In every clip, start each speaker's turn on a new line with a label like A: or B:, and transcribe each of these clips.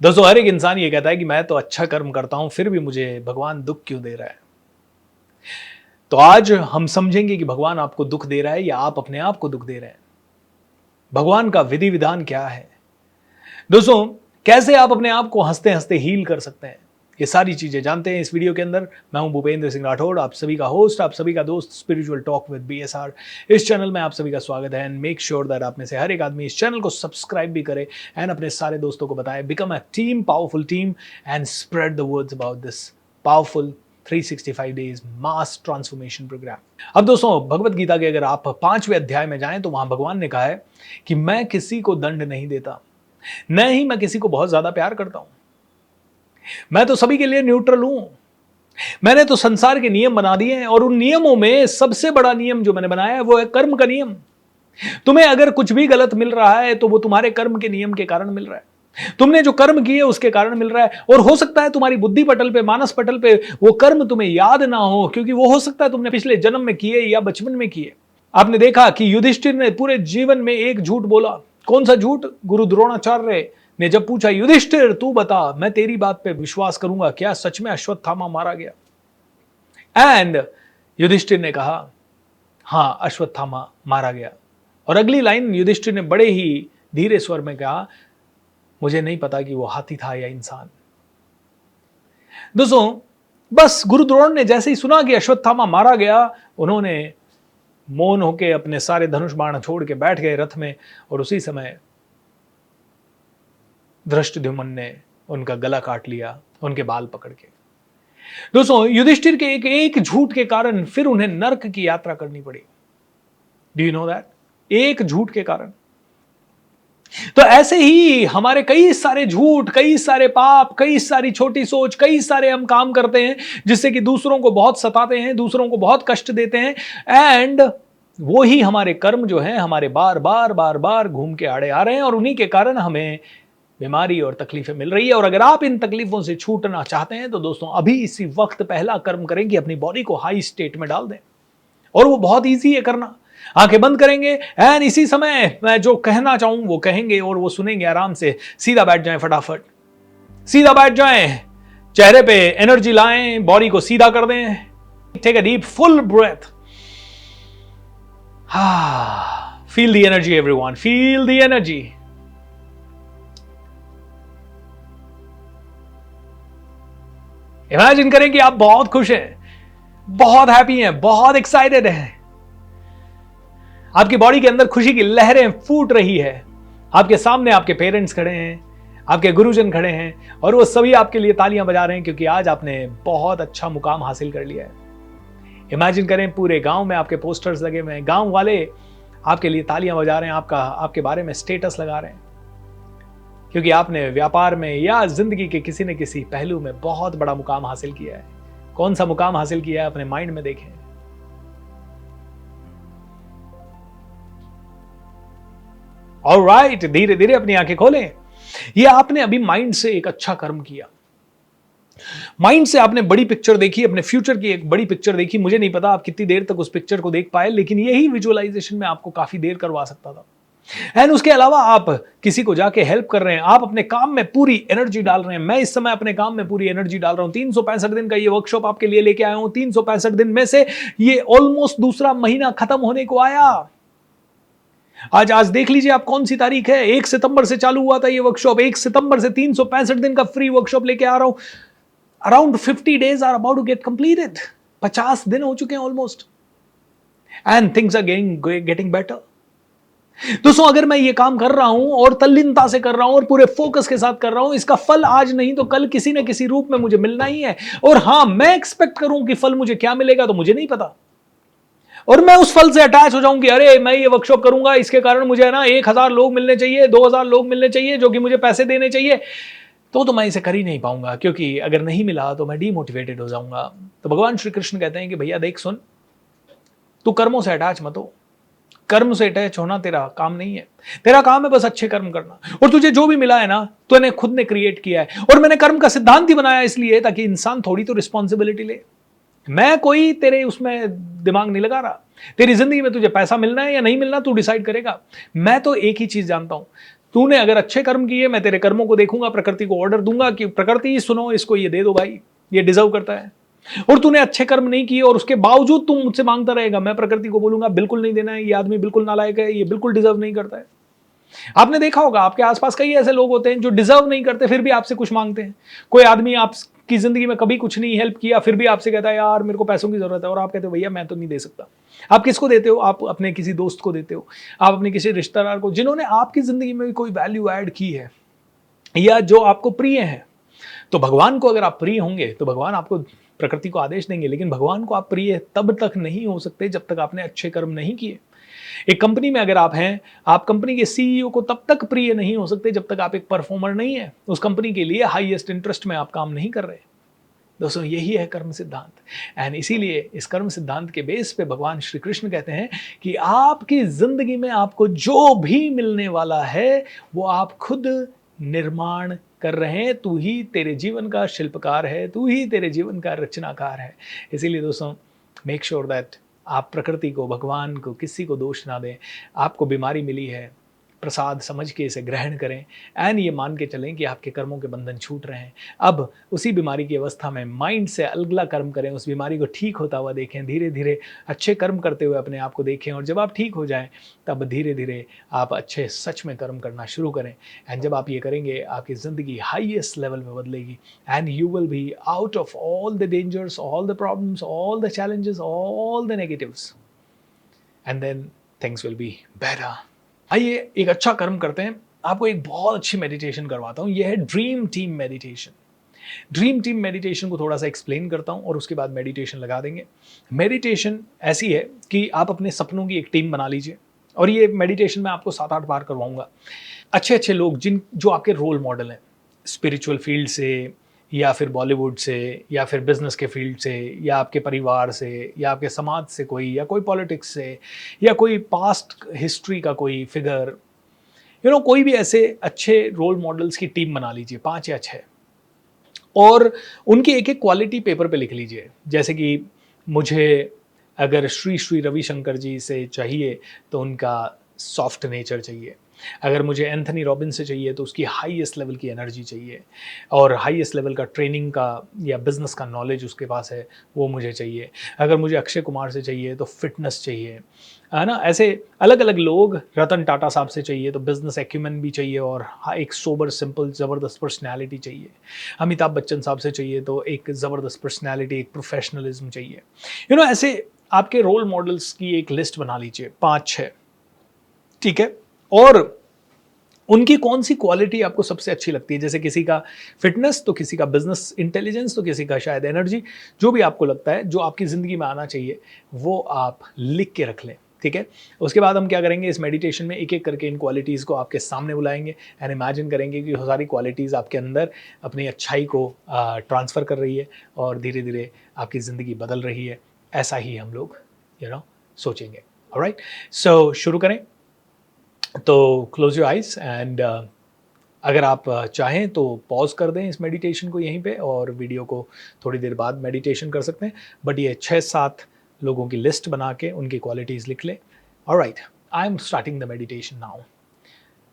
A: दोस्तों हर एक इंसान ये कहता है कि मैं तो अच्छा कर्म करता हूं फिर भी मुझे भगवान दुख क्यों दे रहा है। तो आज हम समझेंगे कि भगवान आपको दुख दे रहा है या आप अपने आप को दुख दे रहे हैं। भगवान का विधि विधान क्या है। दोस्तों कैसे आप अपने आप को हंसते हंसते हील कर सकते हैं, ये सारी चीजें जानते हैं इस वीडियो के अंदर। मैं हूं भूपेंद्र सिंह राठौड़, आप सभी का होस्ट, आप सभी का दोस्त, स्पिरिचुअल टॉक विद BSR। इस चैनल में आप सभी का स्वागत है एंड मेक श्योर दैट आप में से हर एक आदमी इस चैनल को सब्सक्राइब भी करे एंड अपने सारे दोस्तों को बताए। Become a team, powerful team and spread the words about this powerful 365 days mass transformation programme. अब दोस्तों भगवत गीता के अगर आप 5वें अध्याय में जाएं तो वहां भगवान ने कहा है कि मैं किसी को दंड नहीं देता, न ही मैं किसी को बहुत ज्यादा प्यार करता हूं। मैं तो सभी के लिए न्यूट्रल हूं। मैंने तो संसार के नियम बना दिए हैं और उन नियमों में सबसे बड़ा नियम जो मैंने बनाया है वो है कर्म का नियम। तुम्हें अगर कुछ भी गलत मिल रहा है तो वो तुम्हारे कर्म के नियम के कारण मिल रहा है। तुमने जो कर्म किए उसके कारण मिल रहा है। और हो सकता है तुम्हारी बुद्धि पटल पे, मानस पटल पे वो कर्म तुम्हें याद ना हो, क्योंकि वो हो सकता है तुमने पिछले जन्म में किए या बचपन में किए। आपने देखा कि युधिष्ठिर ने पूरे जीवन में एक झूठ बोला। कौन सा झूठ? गुरु द्रोणाचार्य ने जब पूछा, युधिष्ठिर तू बता, मैं तेरी बात पे विश्वास करूंगा, क्या सच में अश्वत्थामा मारा गया? एंड युधिष्ठिर ने कहा हां, अश्वत्थामा मारा गया। और अगली लाइन युधिष्ठिर ने बड़े ही धीरे स्वर में कहा, मुझे नहीं पता कि वो हाथी था या इंसान। दोस्तों बस गुरु द्रोण ने जैसे ही सुना कि अश्वत्थामा मारा गया, उन्होंने मौन होकर अपने सारे धनुष बाण छोड़ के बैठ गए रथ में। और उसी समय धृष्टद्युम्न ने उनका गला काट लिया, उनके बाल पकड़ के। दोस्तों युधिष्ठिर के एक झूठ के कारण फिर उन्हें नरक की यात्रा करनी पड़ी। Do you know that? एक झूठ के कारण। तो ऐसे ही हमारे कई सारे झूठ, कई सारे पाप, कई सारी छोटी सोच, कई सारे हम काम करते हैं जिससे कि दूसरों को बहुत सताते हैं, दूसरों को बहुत कष्ट देते हैं। एंड वो ही हमारे कर्म जो है हमारे बार बार बार बार घूम के आड़े आ रहे हैं और उन्हीं के कारण हमें बीमारी और तकलीफें मिल रही है। और अगर आप इन तकलीफों से छूटना चाहते हैं तो दोस्तों अभी इसी वक्त पहला कर्म करें कि अपनी बॉडी को हाई स्टेट में डाल दें। और वो बहुत ईजी है करना। आंखें बंद करेंगे एंड इसी समय मैं जो कहना चाहूं वो कहेंगे और वो सुनेंगे आराम से। सीधा बैठ जाएं, फटाफट सीधा बैठ जाएं, चेहरे पे एनर्जी लाएं, बॉडी को सीधा कर दें। Take a deep full breath. Feel the energy everyone, feel the energy. Imagine करें कि आप बहुत खुश हैं, बहुत हैप्पी हैं, बहुत एक्साइटेड हैं। आपकी बॉडी के अंदर खुशी की लहरें फूट रही है। आपके सामने आपके पेरेंट्स खड़े हैं, आपके गुरुजन खड़े हैं और वो सभी आपके लिए तालियां बजा रहे हैं क्योंकि आज आपने बहुत अच्छा मुकाम हासिल कर लिया है। इमेजिन करें पूरे गांव में आपके पोस्टर्स लगे हुए हैं, गांव वाले आपके लिए तालियां बजा रहे हैं, आपके बारे में स्टेटस लगा रहे हैं क्योंकि आपने व्यापार में या जिंदगी के किसी न किसी पहलू में बहुत बड़ा मुकाम हासिल किया है। कौन सा मुकाम हासिल किया है अपने माइंड में देखें। ऑलराइट, धीरे धीरे अपनी आंखें खोलें। ये आपने अभी माइंड से एक अच्छा कर्म किया। माइंड से आपने बड़ी पिक्चर देखी, अपने फ्यूचर की एक बड़ी पिक्चर देखी। मुझे नहीं पता आप कितनी देर तक उस पिक्चर को देख पाए, लेकिन यही विजुअलाइजेशन में आपको काफी देर करवा सकता था। एंड उसके अलावा आप किसी को जाके हेल्प कर रहे हैं, आप अपने काम में पूरी एनर्जी डाल रहे हैं। मैं इस समय अपने काम में पूरी एनर्जी डाल रहा हूं। 365 दिन का ये वर्कशॉप आपके लिए लेके आया हूं। 365 दिन में से ये ऑलमोस्ट दूसरा महीना खत्म होने को आया। आज देख लीजिए आप कौन सी तारीख है। 1 सितंबर से चालू हुआ था ये वर्कशॉप। 1 सितंबर से 365 दिन का फ्री वर्कशॉप लेके आ रहा हूं। Around 50 days are about to get completed. 50 दिन हो चुके हैं almost and things are getting better. दोस्तों अगर मैं ये काम कर रहा हूं और तल्लीनता से कर रहा हूं और पूरे फोकस के साथ कर रहा हूं, इसका फल आज नहीं तो कल किसी न किसी रूप में मुझे मिलना ही है। और हां, मैं एक्सपेक्ट करूं कि फल मुझे क्या मिलेगा तो मुझे नहीं पता। और मैं उस फल से अटैच हो जाऊं कि अरे मैं ये वर्कशॉप करूंगा, इसके कारण मुझे है ना 1000 लोग मिलने चाहिए, 2000 लोग मिलने चाहिए जो कि मुझे पैसे देने चाहिए, तो मैं इसे कर ही नहीं पाऊंगा क्योंकि अगर नहीं मिला तो मैं डीमोटिवेटेड हो जाऊंगा। तो भगवान श्री कृष्ण कहते हैं कि भैया देख सुन, तू कर्मों से अटैच मत हो। कर्म से अटैच होना तेरा काम नहीं है। तेरा काम है बस अच्छे कर्म करना। और तुझे जो भी मिला है ना तूने खुद ने क्रिएट किया है। और मैंने कर्म का सिद्धांत ही बनाया इसलिए ताकि इंसान थोड़ी तो रिस्पॉन्सिबिलिटी ले। मैं कोई तेरे उसमें दिमाग नहीं लगा रहा। तेरी जिंदगी में तुझे पैसा मिलना है या नहीं मिलना तू डिसाइड करेगा। मैं तो एक ही चीज जानता हूं, तूने अगर अच्छे कर्म किए, मैं तेरे कर्मों को देखूंगा, प्रकृति को ऑर्डर दूंगा कि प्रकृति सुनो, इसको ये दे दो भाई, ये डिजर्व करता है। और तूने अच्छे कर्म नहीं किए और उसके बावजूद तुम मुझसे मांगता रहेगा, मैं प्रकृति को बोलूंगा बिल्कुल नहीं देना है, ये आदमी बिल्कुल नालायक है, ये बिल्कुल डिजर्व नहीं करता है। आपने देखा होगा आपके आसपास कई ऐसे लोग होते हैं जो डिजर्व नहीं करते फिर भी आपसे कुछ मांगते हैं। कोई आदमी आपकी जिंदगी में कभी कुछ नहीं हेल्प किया, फिर भी आपसे कहता है यार मेरे को पैसों की जरूरत है, और आप कहते हो भैया मैं तो नहीं दे सकता। आप किसको देते हो? आप अपने किसी दोस्त को देते हो, आप अपने किसी रिश्तेदार को, जिन्होंने आपकी जिंदगी में कोई वैल्यू ऐड की है या जो आपको प्रिय है। तो भगवान को अगर आप प्रिय होंगे तो भगवान आपको, प्रकृति को आदेश देंगे, लेकिन भगवान को आप प्रिय तब तक नहीं हो सकते जब तक आपने अच्छे कर्म नहीं किए। एक कंपनी में अगर आप हैं, आप कंपनी के सीईओ को तब तक प्रिय नहीं हो सकते जब तक आप एक परफॉर्मर नहीं है, उस कंपनी के लिए हाईएस्ट इंटरेस्ट में आप काम नहीं कर रहे। दोस्तों यही है कर्म सिद्धांत। एंड इसीलिए इस कर्म सिद्धांत के बेस पे भगवान श्री कृष्ण कहते हैं कि आपकी जिंदगी में आपको जो भी मिलने वाला है वो आप खुद निर्माण कर रहे हैं। तू ही तेरे जीवन का शिल्पकार है, तू ही तेरे जीवन का रचनाकार है। इसीलिए दोस्तों मेक श्योर दैट आप प्रकृति को, भगवान को, किसी को दोष ना दें। आपको बीमारी मिली है, प्रसाद समझ के इसे ग्रहण करें एंड ये मान के चलें कि आपके कर्मों के बंधन छूट रहे हैं। अब उसी बीमारी की अवस्था में माइंड से अगला कर्म करें, उस बीमारी को ठीक होता हुआ देखें, धीरे धीरे अच्छे कर्म करते हुए अपने आप को देखें, और जब आप ठीक हो जाएं तब धीरे धीरे आप अच्छे सच में कर्म करना शुरू करें। एंड जब आप ये करेंगे आपकी ज़िंदगी हाईएस्ट लेवल में बदलेगी and you will be out of all the dangers, all the problems, all the challenges, all the negatives, and then things will be better. आइए एक अच्छा कर्म करते हैं, आपको एक बहुत अच्छी मेडिटेशन करवाता हूँ। यह है dream team meditation. Dream team meditation को थोड़ा सा एक्सप्लेन करता हूँ और उसके बाद मेडिटेशन लगा देंगे। मेडिटेशन ऐसी है कि आप अपने सपनों की एक टीम बना लीजिए, और ये मेडिटेशन मैं आपको 7-8 बार करवाऊंगा। अच्छे अच्छे लोग जो आपके रोल मॉडल हैं, स्पिरिचुअल फील्ड से या फिर बॉलीवुड से या फिर बिजनेस के फील्ड से या आपके परिवार से या आपके समाज से कोई, या कोई पॉलिटिक्स से, या कोई पास्ट हिस्ट्री का कोई फिगर, कोई भी ऐसे अच्छे रोल मॉडल्स की टीम बना लीजिए, 5 या 6, और उनकी एक एक क्वालिटी पेपर पे लिख लीजिए। जैसे कि मुझे अगर श्री श्री रविशंकर जी से चाहिए तो उनका सॉफ्ट नेचर चाहिए, अगर मुझे एंथनी रॉबिन्स से चाहिए तो उसकी हाईएस्ट लेवल की एनर्जी चाहिए, और हाईएस्ट लेवल का ट्रेनिंग का या बिजनेस का नॉलेज उसके पास है वो मुझे चाहिए, अगर मुझे अक्षय कुमार से चाहिए तो फिटनेस चाहिए, है ना। ऐसे अलग अलग लोग, रतन टाटा साहब से चाहिए तो बिजनेस एक्यूमेन भी चाहिए और एक सोबर सिंपल ज़बरदस्त पर्सनैलिटी चाहिए, अमिताभ बच्चन साहब से चाहिए तो एक ज़बरदस्त पर्सनैलिटी, एक प्रोफेशनलिज्म चाहिए। ऐसे आपके रोल मॉडल्स की एक लिस्ट बना लीजिए, 5-6, ठीक है। और उनकी कौन सी क्वालिटी आपको सबसे अच्छी लगती है, जैसे किसी का फिटनेस तो किसी का बिजनेस इंटेलिजेंस तो किसी का शायद एनर्जी, जो भी आपको लगता है जो आपकी ज़िंदगी में आना चाहिए वो आप लिख के रख लें, ठीक है। उसके बाद हम क्या करेंगे, इस मेडिटेशन में एक एक करके इन क्वालिटीज़ को आपके सामने बुलाएंगे एंड इमेजिन करेंगे कि वो सारी क्वालिटीज़ आपके अंदर अपनी अच्छाई को ट्रांसफ़र कर रही है और धीरे धीरे आपकी ज़िंदगी बदल रही है। ऐसा ही हम लोग सोचेंगे। ऑलराइट, सो शुरू करें। तो क्लोज योर आइज एंड अगर आप चाहें तो पॉज कर दें इस मेडिटेशन को यहीं पे, और वीडियो को थोड़ी देर बाद मेडिटेशन कर सकते हैं, बट ये 6-7 लोगों की लिस्ट बना के उनकी क्वालिटीज़ लिख लें। Alright, I am starting the meditation now.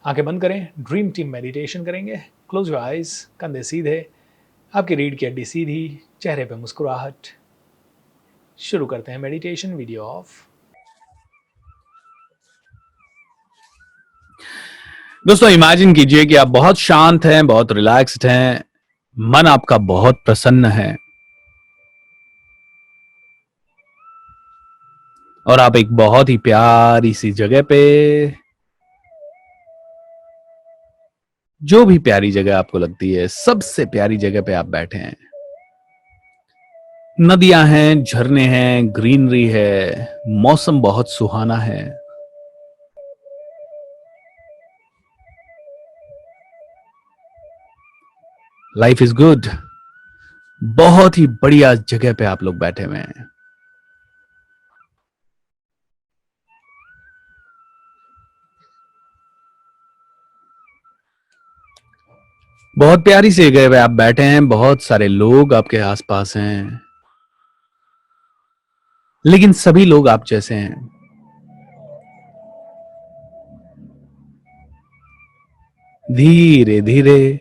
A: आंखें बंद करें, ड्रीम टीम मेडिटेशन करेंगे। क्लोज योर आइज, कंधे सीधे, आपकी रीढ़ की हड्डी सीधी, चेहरे पे मुस्कुराहट। शुरू करते हैं मेडिटेशन। Video of. दोस्तों इमेजिन कीजिए कि आप बहुत शांत हैं, बहुत रिलैक्स्ड हैं, मन आपका बहुत प्रसन्न है, और आप एक बहुत ही प्यारी सी जगह पे, जो भी प्यारी जगह आपको लगती है, सबसे प्यारी जगह पे आप बैठे हैं। नदियां हैं, झरने हैं, ग्रीनरी है, मौसम बहुत सुहाना है। Life is good. बहुत ही बढ़िया जगह पे आप लोग बैठे हुए हैं। बहुत प्यारी सी जगह पे आप बैठे हैं, बहुत सारे लोग आपके आसपास हैं, लेकिन सभी लोग आप जैसे हैं।
B: धीरे धीरे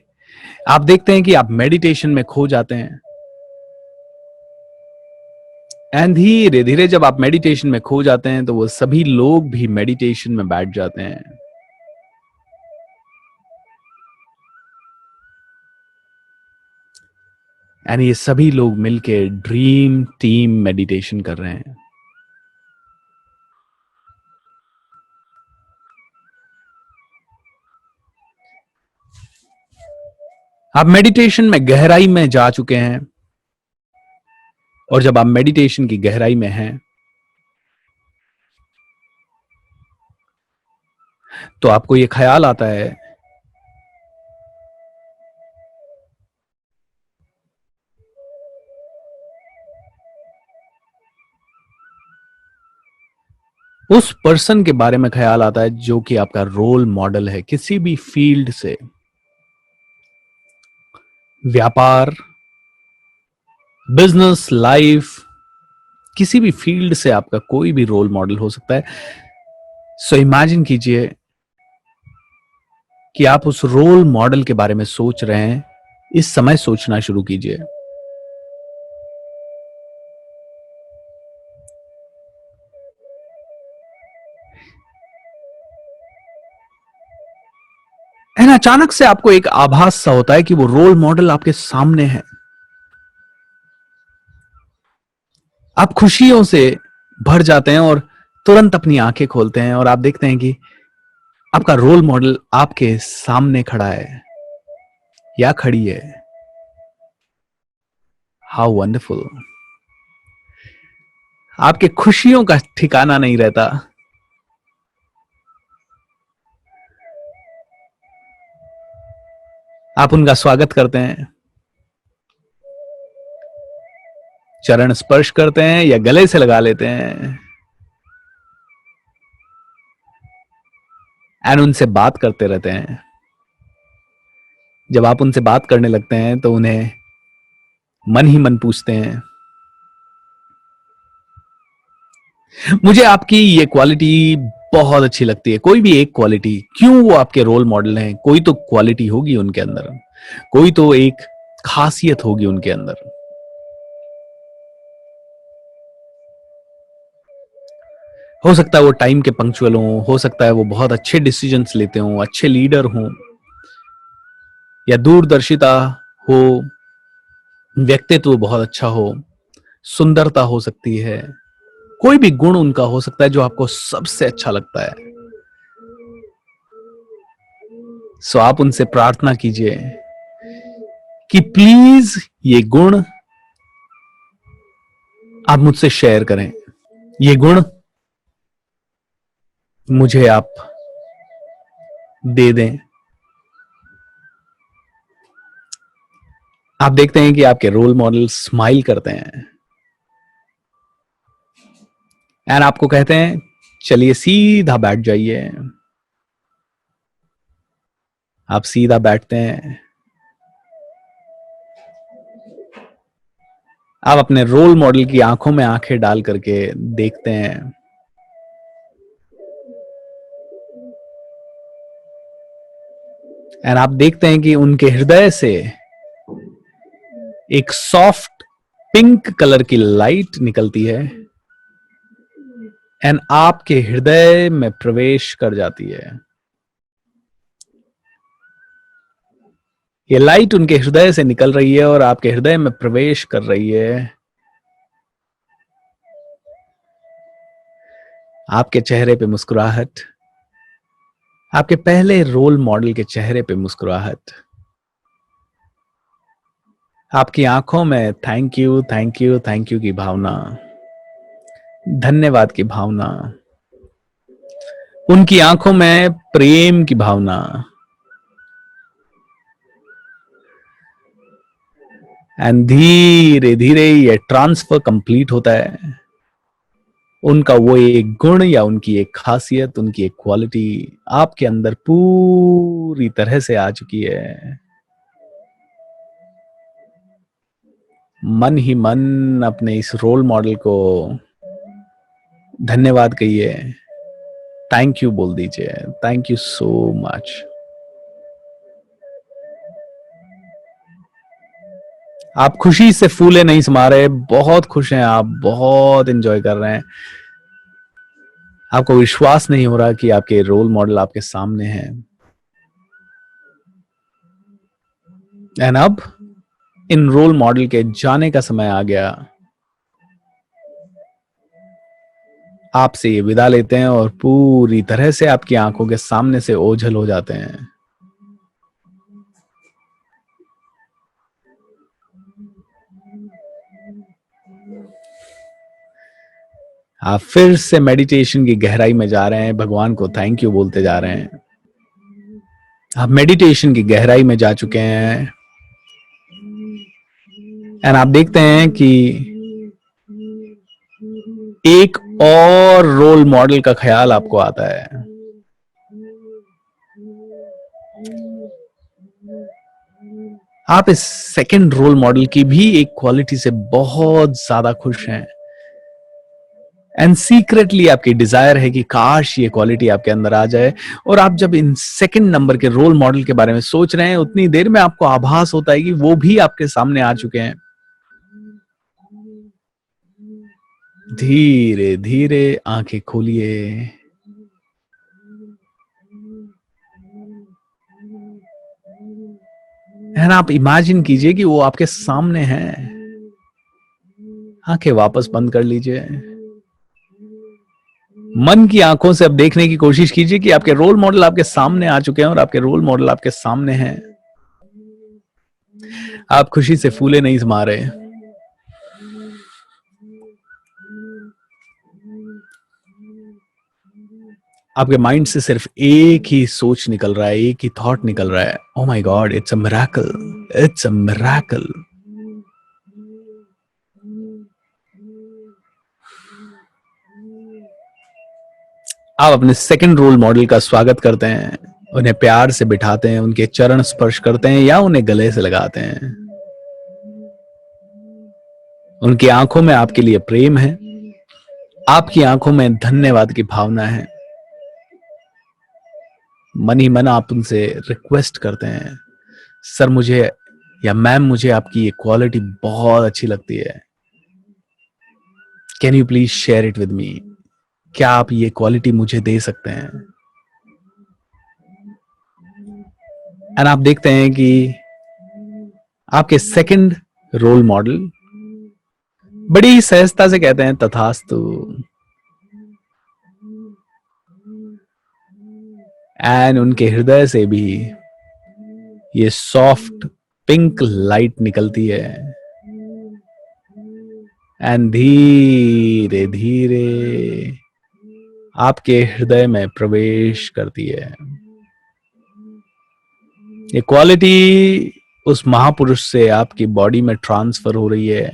B: आप देखते हैं कि आप मेडिटेशन में खो जाते हैं। एंड धीरे धीरे जब आप मेडिटेशन में खो जाते हैं तो वो सभी लोग भी मेडिटेशन में बैठ जाते हैं। एंड ये सभी लोग मिलके ड्रीम टीम मेडिटेशन कर रहे हैं। आप मेडिटेशन में गहराई में जा चुके हैं, और जब आप मेडिटेशन की गहराई में हैं तो आपको ये ख्याल आता है उस पर्सन के बारे में, ख्याल आता है जो कि आपका रोल मॉडल है किसी भी फील्ड से, व्यापार, बिजनेस, लाइफ, किसी भी फील्ड से आपका कोई भी रोल मॉडल हो सकता है। सो इमेजिन कीजिए कि आप उस रोल मॉडल के बारे में सोच रहे हैं। इस समय सोचना शुरू कीजिए। एंड अचानक से आपको एक आभास सा होता है कि वो रोल मॉडल आपके सामने है। आप खुशियों से भर जाते हैं और तुरंत अपनी आंखें खोलते हैं और आप देखते हैं कि आपका रोल मॉडल आपके सामने खड़ा है या खड़ी है। How wonderful. आपके खुशियों का ठिकाना नहीं रहता। आप उनका स्वागत करते हैं, चरण स्पर्श करते हैं या गले से लगा लेते हैं, एंड उनसे बात करते रहते हैं। जब आप उनसे बात करने लगते हैं तो उन्हें मन ही मन पूछते हैं, मुझे आपकी ये क्वालिटी बहुत अच्छी लगती है। कोई भी एक क्वालिटी, क्यों वो आपके रोल मॉडल हैं? कोई तो क्वालिटी होगी उनके अंदर, कोई तो एक खासियत होगी उनके अंदर। हो सकता है वो टाइम के पंक्चुअल हो सकता है वो बहुत अच्छे डिसीजंस लेते हों, अच्छे लीडर हों, या दूरदर्शिता हो, व्यक्तित्व बहुत अच्छा हो, सुंदरता हो सकती है, कोई भी गुण उनका हो सकता है जो आपको सबसे अच्छा लगता है। सो आप उनसे प्रार्थना कीजिए कि प्लीज ये गुण आप मुझसे शेयर करें, ये गुण मुझे आप दे दें। आप देखते हैं कि आपके रोल मॉडल स्माइल करते हैं एंड आपको कहते हैं चलिए सीधा बैठ जाइए। आप सीधा बैठते हैं। आप अपने रोल मॉडल की आंखों में आंखें डाल करके देखते हैं। एंड आप देखते हैं कि उनके हृदय से एक सॉफ्ट पिंक कलर की लाइट निकलती है एंड आपके हृदय में प्रवेश कर जाती है। ये लाइट उनके हृदय से निकल रही है और आपके हृदय में प्रवेश कर रही है। आपके चेहरे पे मुस्कुराहट, आपके पहले रोल मॉडल के चेहरे पे मुस्कुराहट, आपकी आंखों में thank you thank you thank you की भावना, धन्यवाद की भावना, उनकी आंखों में प्रेम की भावना। एंड धीरे धीरे ये ट्रांसफर कंप्लीट होता है। उनका वो एक गुण या उनकी एक खासियत, उनकी एक क्वालिटी आपके अंदर पूरी तरह से आ चुकी है। मन ही मन अपने इस रोल मॉडल को धन्यवाद कहिए, थैंक यू बोल दीजिए, थैंक यू सो मच। आप खुशी से फूले नहीं समा रहे, बहुत खुश हैं आप, बहुत एंजॉय कर रहे हैं। आपको विश्वास नहीं हो रहा कि आपके रोल मॉडल आपके सामने हैं। एंड अब इन रोल मॉडल के जाने का समय आ गया। आपसे ये विदा लेते हैं और पूरी तरह से आपकी आंखों के सामने से ओझल हो जाते हैं। आप फिर से मेडिटेशन की गहराई में जा रहे हैं, भगवान को थैंक यू बोलते जा रहे हैं। आप मेडिटेशन की गहराई में जा चुके हैं एंड आप देखते हैं कि एक और रोल मॉडल का ख्याल आपको आता है। आप इस सेकंड रोल मॉडल की भी एक क्वालिटी से बहुत ज्यादा खुश हैं एंड सीक्रेटली आपकी डिजायर है कि काश ये क्वालिटी आपके अंदर आ जाए। और आप जब इन सेकंड नंबर के रोल मॉडल के बारे में सोच रहे हैं, उतनी देर में आपको आभास होता है कि वो भी आपके सामने आ चुके हैं। धीरे धीरे आंखें खोलिए एंड आप इमेजिन कीजिए कि वो आपके सामने हैं। आंखें वापस बंद कर लीजिए। मन की आंखों से अब देखने की कोशिश कीजिए कि आपके रोल मॉडल आपके सामने आ चुके हैं और आपके रोल मॉडल आपके सामने हैं। आप खुशी से फूले नहीं समा रहे। आपके माइंड से सिर्फ एक ही सोच निकल रहा है, एक ही थॉट निकल रहा है, oh my God, it's a miracle, it's a miracle. आप अपने सेकंड रोल मॉडल का स्वागत करते हैं, उन्हें प्यार से बिठाते हैं, उनके चरण स्पर्श करते हैं या उन्हें गले से लगाते हैं। उनकी आंखों में आपके लिए प्रेम है, आपकी आंखों में धन्यवाद की भावना है। मन ही मन आप उनसे रिक्वेस्ट करते हैं, सर मुझे या मैम मुझे आपकी ये क्वालिटी बहुत अच्छी लगती है, can you please share it with me. क्या आप ये क्वालिटी मुझे दे सकते हैं। एंड आप देखते हैं कि आपके सेकंड रोल मॉडल बड़ी सहजता से कहते हैं तथास्तु एंड उनके हृदय से भी ये सॉफ्ट पिंक लाइट निकलती है एंड धीरे धीरे आपके हृदय में प्रवेश करती है। ये क्वालिटी उस महापुरुष से आपकी बॉडी में ट्रांसफर हो रही है।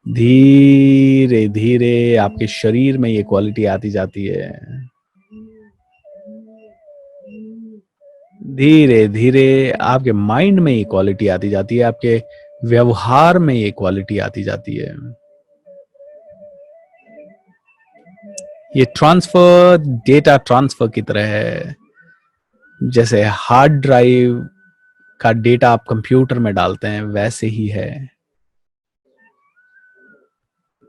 B: धीरे धीरे आपके शरीर में ये क्वालिटी आती जाती है। धीरे धीरे आपके माइंड में ये क्वालिटी आती जाती है, आपके व्यवहार में ये क्वालिटी आती जाती है। ये ट्रांसफर डेटा ट्रांसफर की तरह है, जैसे हार्ड ड्राइव का डेटा आप कंप्यूटर में डालते हैं वैसे ही है।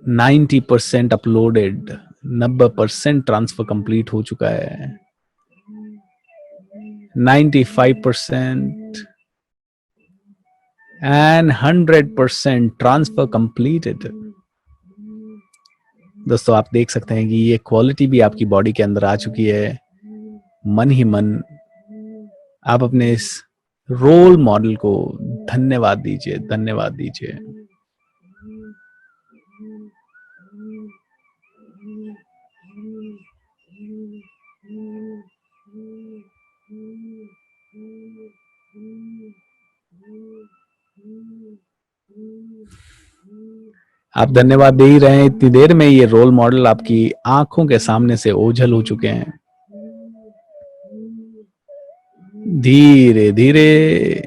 B: 90% अपलोडेड, 90% ट्रांसफर कंप्लीट हो चुका है। 95% एंड 100% ट्रांसफर कंप्लीटेड। दोस्तों आप देख सकते हैं कि ये क्वालिटी भी आपकी बॉडी के अंदर आ चुकी है। मन ही मन आप अपने इस रोल मॉडल को धन्यवाद दीजिए, धन्यवाद दीजिए। आप धन्यवाद दे ही रहे हैं, इतनी देर में ये रोल मॉडल आपकी आंखों के सामने से ओझल हो चुके हैं। धीरे धीरे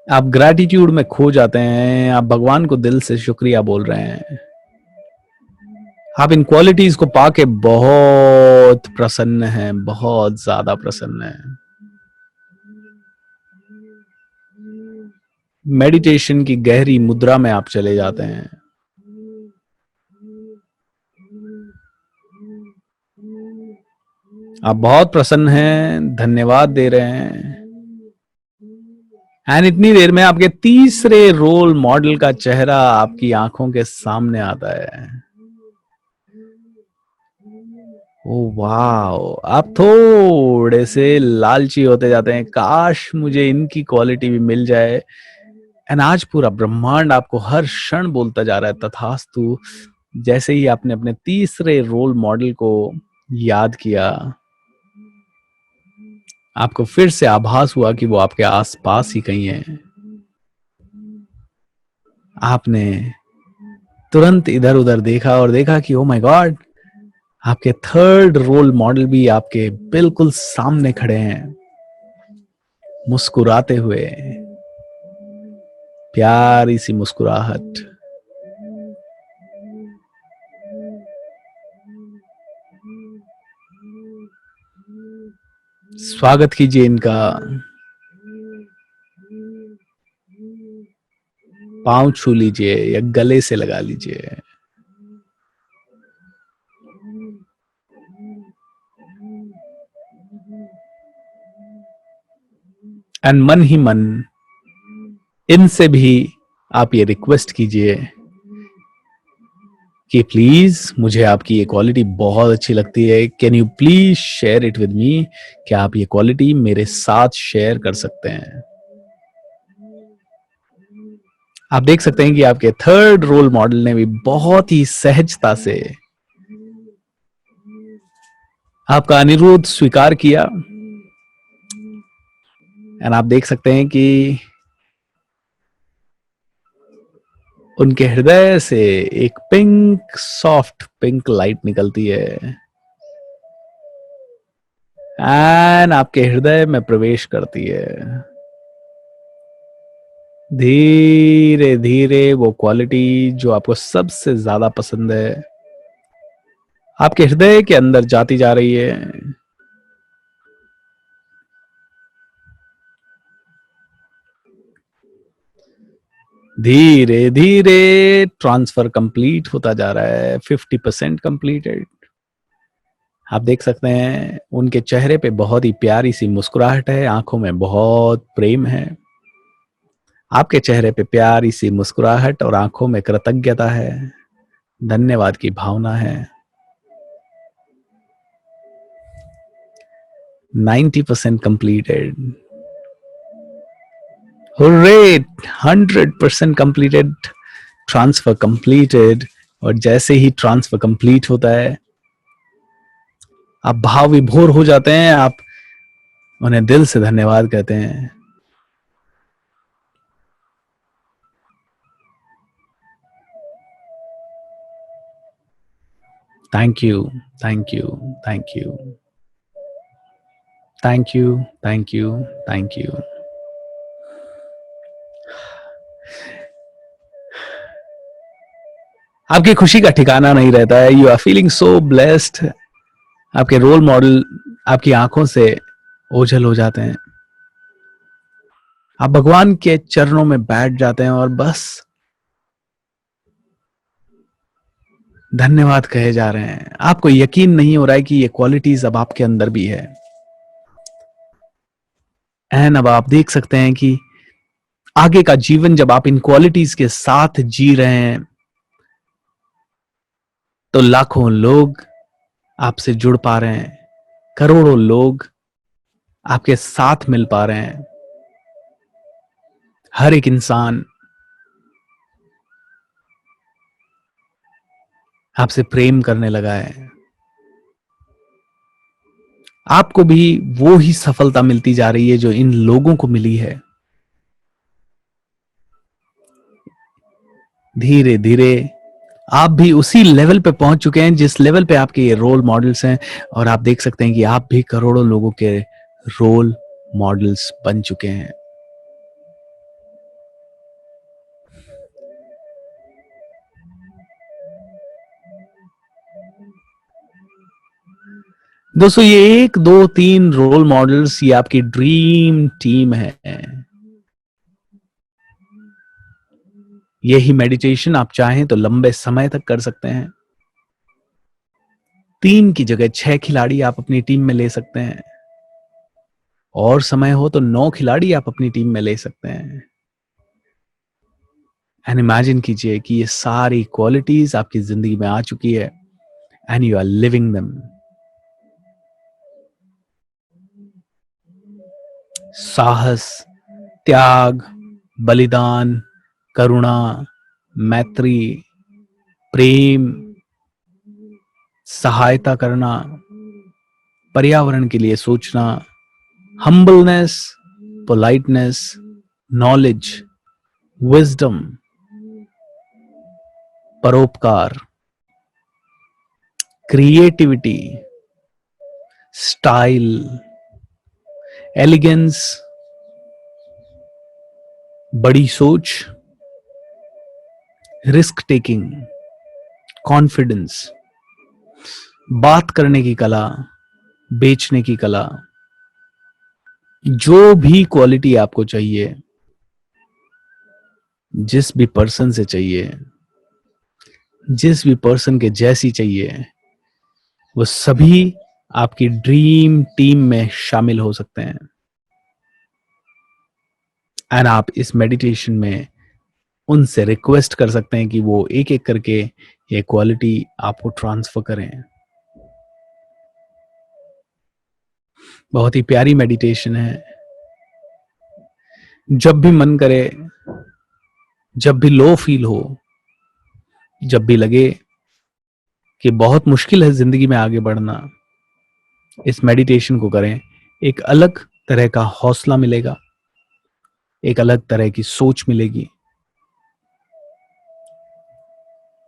B: आप ग्रैटिट्यूड में खो जाते हैं, आप भगवान को दिल से शुक्रिया बोल रहे हैं। आप इन क्वालिटीज को पाके बहुत प्रसन्न हैं, बहुत ज्यादा प्रसन्न हैं। मेडिटेशन की गहरी मुद्रा में आप चले जाते हैं। आप बहुत प्रसन्न हैं, धन्यवाद दे रहे हैं। एंड इतनी देर में आपके तीसरे रोल मॉडल का चेहरा आपकी आंखों के सामने आता है। ओ वाह, आप थोड़े से लालची होते जाते हैं, काश मुझे इनकी क्वालिटी भी मिल जाए। एंड आज पूरा ब्रह्मांड आपको हर क्षण बोलता जा रहा है तथास्तु। जैसे ही आपने अपने तीसरे रोल मॉडल को याद किया, आपको फिर से आभास हुआ कि वो आपके आसपास ही कहीं है। आपने तुरंत इधर उधर देखा और देखा कि ओ माय गॉड, आपके थर्ड रोल मॉडल भी आपके बिल्कुल सामने खड़े हैं, मुस्कुराते हुए, प्यारी सी मुस्कुराहट। स्वागत कीजिए इनका, पांव छू लीजिए या गले से लगा लीजिए। एंड मन ही मन इनसे भी आप ये रिक्वेस्ट कीजिए कि प्लीज मुझे आपकी ये क्वालिटी बहुत अच्छी लगती है, can you please share it with me. क्या आप ये क्वालिटी मेरे साथ शेयर कर सकते हैं? आप देख सकते हैं कि आपके थर्ड रोल मॉडल ने भी बहुत ही सहजता से आपका अनुरोध स्वीकार किया। एंड आप देख सकते हैं कि उनके हृदय से एक पिंक, सॉफ्ट पिंक लाइट निकलती है एंड आपके हृदय में प्रवेश करती है। धीरे धीरे वो क्वालिटी जो आपको सबसे ज्यादा पसंद है आपके हृदय के अंदर जाती जा रही है। धीरे धीरे ट्रांसफर कंप्लीट होता जा रहा है, 50% कंप्लीटेड। आप देख सकते हैं उनके चेहरे पे बहुत ही प्यारी सी मुस्कुराहट है, आंखों में बहुत प्रेम है। आपके चेहरे पे प्यारी सी मुस्कुराहट और आंखों में कृतज्ञता है, धन्यवाद की भावना है। 90% completed. Hurray, 100% completed. Transfer completed. और जैसे ही ट्रांसफर कंप्लीट होता है आप भाव विभोर हो जाते हैं, आप उन्हें दिल से धन्यवाद कहते हैं। Thank you, thank you, thank you, thank you, thank you, thank you. आपकी खुशी का ठिकाना नहीं रहता है, you are feeling so blessed. आपके रोल मॉडल आपकी आंखों से ओझल हो जाते हैं, आप भगवान के चरणों में बैठ जाते हैं और बस धन्यवाद कहे जा रहे हैं। आपको यकीन नहीं हो रहा है कि ये क्वालिटीज अब आपके अंदर भी है। एंड अब आप देख सकते हैं कि आगे का जीवन जब आप इन क्वालिटीज के साथ जी रहे हैं तो लाखों लोग आपसे जुड़ पा रहे हैं, करोड़ों लोग आपके साथ मिल पा रहे हैं। हर एक इंसान आपसे प्रेम करने लगा है। आपको भी वो ही सफलता मिलती जा रही है जो इन लोगों को मिली है। धीरे धीरे आप भी उसी लेवल पे पहुंच चुके हैं जिस लेवल पे आपके ये रोल मॉडल्स हैं, और आप देख सकते हैं कि आप भी करोड़ों लोगों के रोल मॉडल्स बन चुके हैं। दोस्तों ये 1 2 3 रोल मॉडल्स ये आपकी ड्रीम टीम है। यही मेडिटेशन आप चाहें तो लंबे समय तक कर सकते हैं। 3 की जगह 6 खिलाड़ी आप अपनी टीम में ले सकते हैं, और समय हो तो 9 खिलाड़ी आप अपनी टीम में ले सकते हैं। एंड इमेजिन कीजिए कि ये सारी क्वालिटीज आपकी जिंदगी में आ चुकी है and you are living them. साहस, त्याग, बलिदान, करुणा, मैत्री, प्रेम, सहायता करना, पर्यावरण के लिए सोचना, हम्बलनेस, पोलाइटनेस, नॉलेज, विजडम, परोपकार, क्रिएटिविटी, स्टाइल, एलिगेंस, बड़ी सोच, रिस्क टेकिंग, कॉन्फिडेंस, बात करने की कला, बेचने की कला, जो भी क्वालिटी आपको चाहिए, जिस भी पर्सन से चाहिए, जिस भी पर्सन के जैसी चाहिए, वो सभी आपकी ड्रीम टीम में शामिल हो सकते हैं। एंड आप इस मेडिटेशन में उनसे रिक्वेस्ट कर सकते हैं कि वो एक एक करके ये क्वालिटी आपको ट्रांसफर करें। बहुत ही प्यारी मेडिटेशन है। जब भी मन करे, जब भी लो फील हो, जब भी लगे कि बहुत मुश्किल है जिंदगी में आगे बढ़ना, इस मेडिटेशन को करें। एक अलग तरह का हौसला मिलेगा, एक अलग तरह की सोच मिलेगी।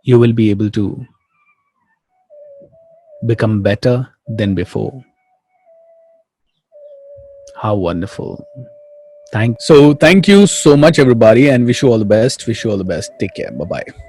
B: You will be able to become better than before. How wonderful. Thank you so much everybody, and wish you all the best. Take care. Bye bye.